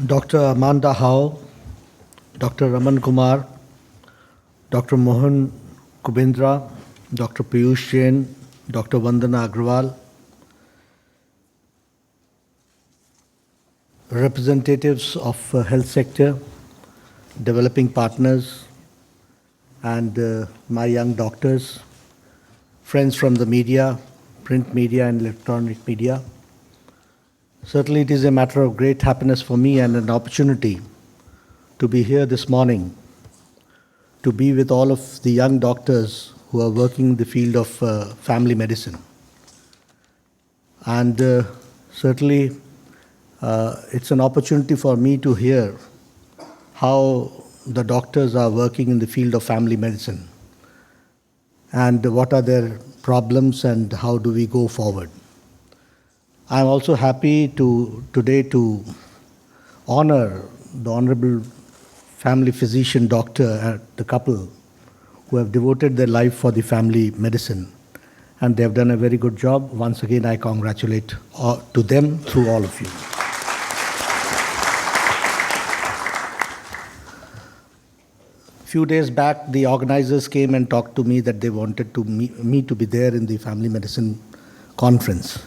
Dr. Amanda Howe, Dr. Raman Kumar, Dr. Mohan Kubindra, Dr. Piyush Jain, Dr. Vandana Agrawal, representatives of health sector, developing partners, and my young doctors, friends from the media, print media and electronic media. Certainly it is a matter of great happiness for me and an opportunity to be here this morning, to be with all of the young doctors who are working in the field of family medicine. And certainly it's an opportunity for me to hear how the doctors are working in the field of family medicine and what are their problems and how do we go forward. I'm also happy today to honor the Honorable Family Physician Doctor, the couple who have devoted their life for the family medicine, and they have done a very good job. Once again, I congratulate to them through all of you. Few days back, the organizers came and talked to me that they wanted me to be there in the family medicine conference.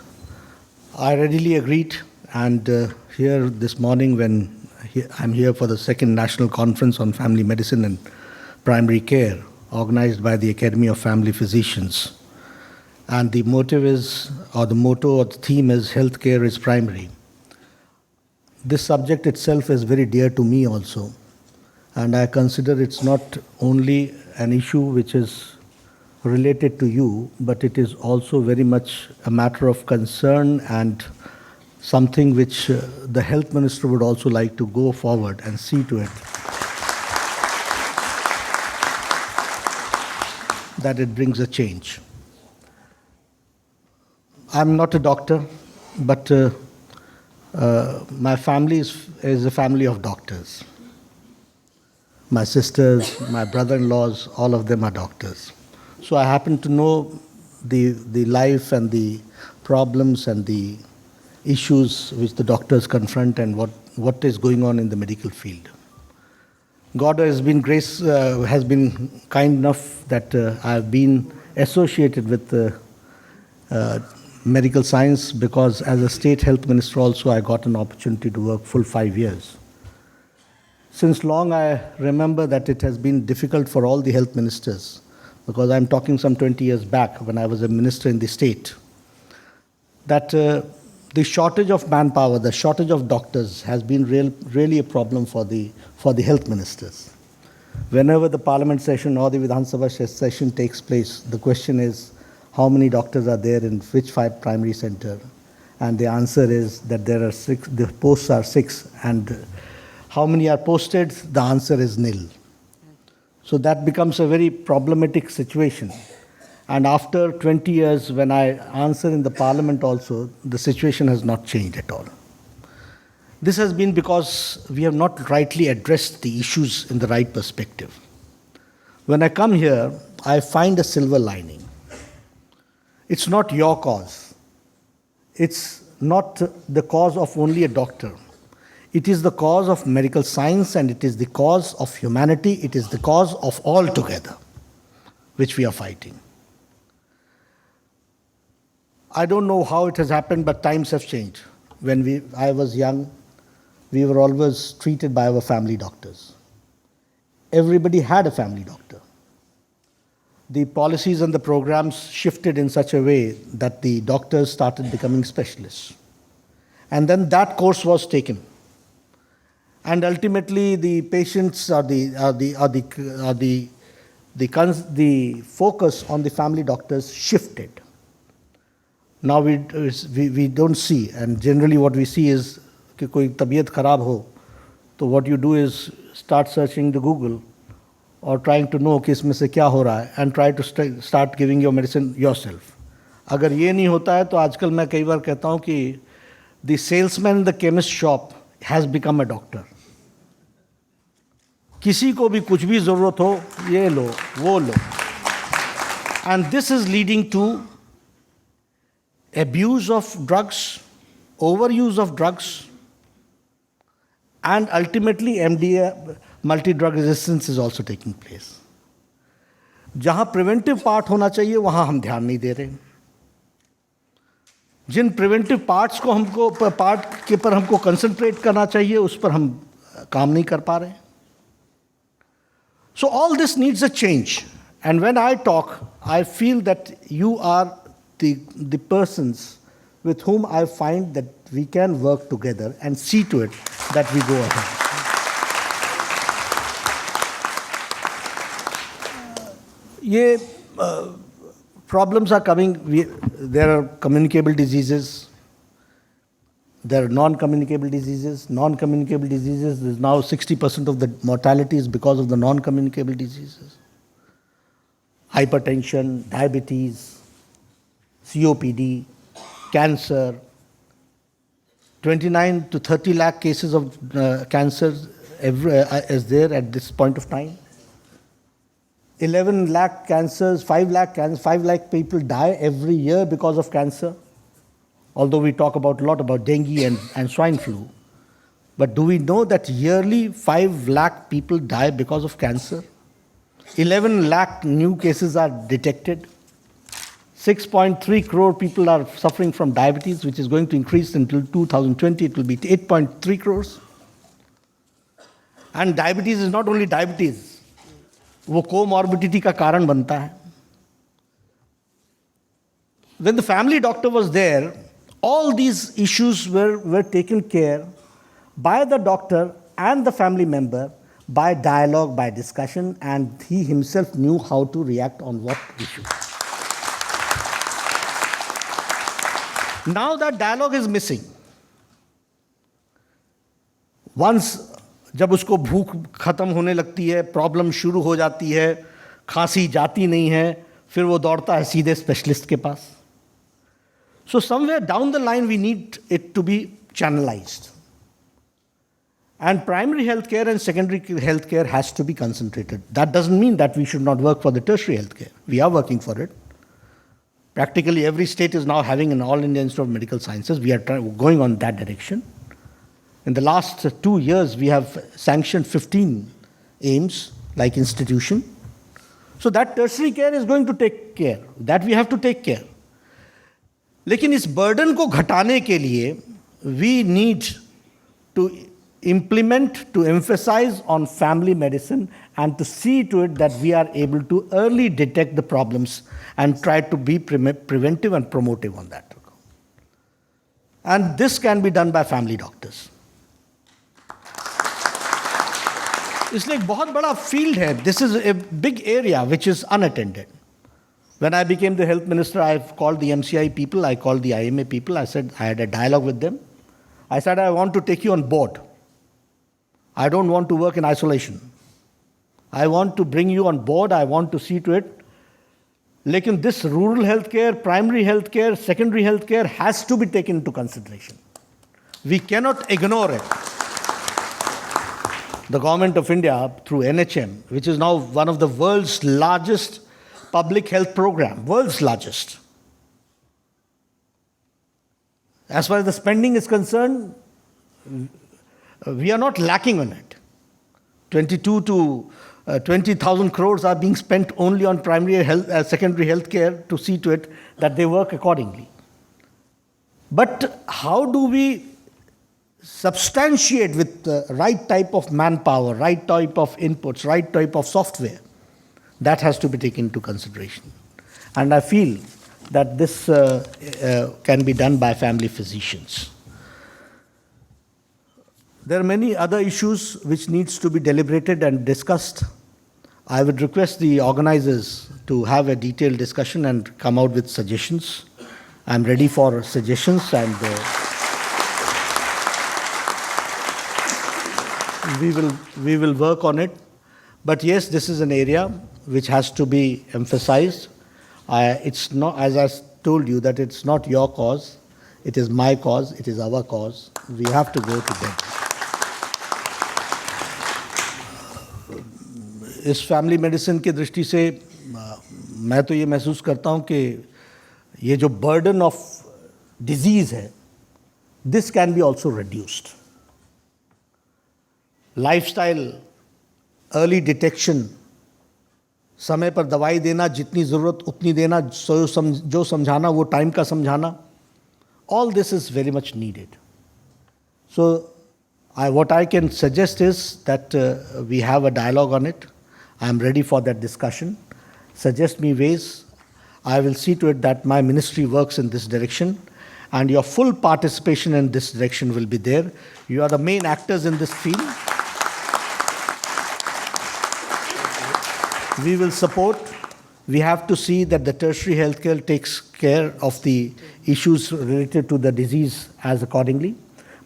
I readily agreed, and here this morning when I'm here for the second National Conference on Family Medicine and Primary Care, organized by the Academy of Family Physicians. And the motive is, or the motto or the theme is, healthcare is primary. This subject itself is very dear to me also, and I consider it's not only an issue which is related to you, but it is also very much a matter of concern and something which the health minister would also like to go forward and see to it that it brings a change. I'm not a doctor, but my family is a family of doctors. My sisters, my brother-in-laws, all of them are doctors. So I happen to know the life and the problems and the issues which the doctors confront and what is going on in the medical field. God has been kind enough that I have been associated with medical science, because as a state health minister also I got an opportunity to work full 5 years. Since long I remember that it has been difficult for all the health ministers, because I'm talking some 20 years back when I was a minister in the state, that the shortage of manpower, the shortage of doctors has been really a problem for the health ministers. Whenever the parliament session or the Vidhan Sabha session takes place, the question is, how many doctors are there in which 5 primary center? And the answer is that there are 6, the posts are 6, and how many are posted? The answer is nil. So that becomes a very problematic situation. And after 20 years, when I answer in the parliament also, the situation has not changed at all. This has been because we have not rightly addressed the issues in the right perspective. When I come here, I find a silver lining. It's not your cause. It's not the cause of only a doctor. It is the cause of medical science, and it is the cause of humanity. It is the cause of all together, which we are fighting. I don't know how it has happened, but times have changed. When I was young, we were always treated by our family doctors. Everybody had a family doctor. The policies and the programs shifted in such a way that the doctors started becoming specialists. And then that course was taken. And ultimately the patients the focus on the family doctors shifted. Now we don't see, and generally what we see is कि कोई तबीयत खराब हो, तो what you do is start searching the Google or trying to know कि इसमें से क्या हो रहा है, and try to start giving your medicine yourself. अगर ये नहीं होता है तो आजकल मैं कई बार कहता हूँ कि the salesman in the chemist shop has become a doctor. किसी को भी कुछ भी ज़रूरत हो, ये लो, वो लो. And this is leading to abuse of drugs, overuse of drugs, and ultimately MDA, multi-drug resistance, is also taking place. जहाँ प्रिवेंटिव पार्ट होना चाहिए वहाँ हम ध्यान नहीं दे रहे. जिन प्रिवेंटिव पार्ट्स को हमको पार्ट के पर हमको कंसंट्रेट करना चाहिए उस पर हम काम नहीं कर पा रहे. So all this needs a change. And when I talk, I feel that you are the persons with whom I find that we can work together and see to it that we go ahead. Problems are coming. There are communicable diseases. There are non-communicable diseases. Non-communicable diseases is now 60% of the mortality is because of the non-communicable diseases. Hypertension, diabetes, COPD, cancer. 29 to 30 lakh cases of cancer is there at this point of time. 11 lakh cancers, 5 lakh people die every year because of cancer. Although we talk a lot about dengue and swine flu. But do we know that yearly 5 lakh people die because of cancer? 11 lakh new cases are detected. 6.3 crore people are suffering from diabetes, which is going to increase until 2020. It will be 8.3 crores. And diabetes is not only diabetes. वो comorbidity का कारण बनता है. When the family doctor was there, all these issues were taken care by the doctor and the family member by dialogue, by discussion, and he himself knew how to react on what issue. Now that dialogue is missing. Once जब उसको भूख खत्म होने लगती है, problem शुरू हो जाती है, खांसी जाती नहीं है, फिर वो दौड़ता है सीधे स्पेशलिस्ट के पास. So somewhere down the line we need it to be channelized. And primary healthcare and secondary healthcare has to be concentrated. That doesn't mean that we should not work for the tertiary healthcare. We are working for it. Practically every state is now having an All India Institute of Medical Sciences. We are going on that direction. In the last 2 years, we have sanctioned 15 AIIMS, like institution. So that tertiary care is going to take care. That we have to take care. लेकिन इस burden को घटाने के लिए, we need to implement, to emphasize on family medicine and to see to it that we are able to early detect the problems and try to be preventive and promotive on that. And this can be done by family doctors. इसलिए एक बहुत बड़ा field है. This is a big area which is unattended. When I became the health minister, I called the MCI people, I called the IMA people. I said, I had a dialogue with them. I said, I want to take you on board. I don't want to work in isolation. I want to bring you on board. I want to see to it. Lekin this rural healthcare, primary healthcare, secondary healthcare has to be taken into consideration. We cannot ignore it. The government of India, through NHM, which is now one of the world's largest public health program, world's largest. As far as the spending is concerned, we are not lacking on it. 22 to 20,000 crores are being spent only on primary health, secondary health care to see to it that they work accordingly. But how do we substantiate with the right type of manpower, right type of inputs, right type of software? That has to be taken into consideration. And I feel that this can be done by family physicians. There are many other issues which needs to be deliberated and discussed. I would request the organizers to have a detailed discussion and come out with suggestions. I'm ready for suggestions, and we will work on it. But yes, this is an area which has to be emphasized. It's not, as I told you, that it's not your cause. It is my cause. It is our cause. We have to go together. इस family medicine की दृष्टि से मैं तो ये महसूस करता हूँ कि ये जो बर्डन ऑफ डिजीज़ है, this can be also reduced. Lifestyle, early detection, समय पर दवाई देना, जितनी ज़रूरत उतनी देना, जो समझाना वो टाइम का समझाना, all this is very much needed. So what I can suggest is that we have a dialogue on it. I am ready for that discussion. Suggest me ways. I will see to it that my ministry works in this direction, and your full participation in this direction will be there. You are the main actors in this field. We will support. We have to see that the tertiary healthcare takes care of the issues related to the disease as accordingly.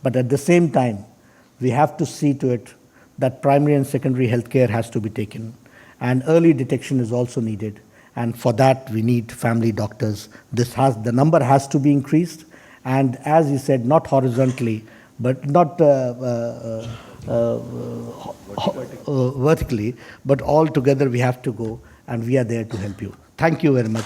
But at the same time, we have to see to it that primary and secondary healthcare has to be taken. And early detection is also needed. And for that, we need family doctors. The number has to be increased. And as you said, not horizontally, but not vertically, but all together we have to go, and we are there to help you. Thank you very much.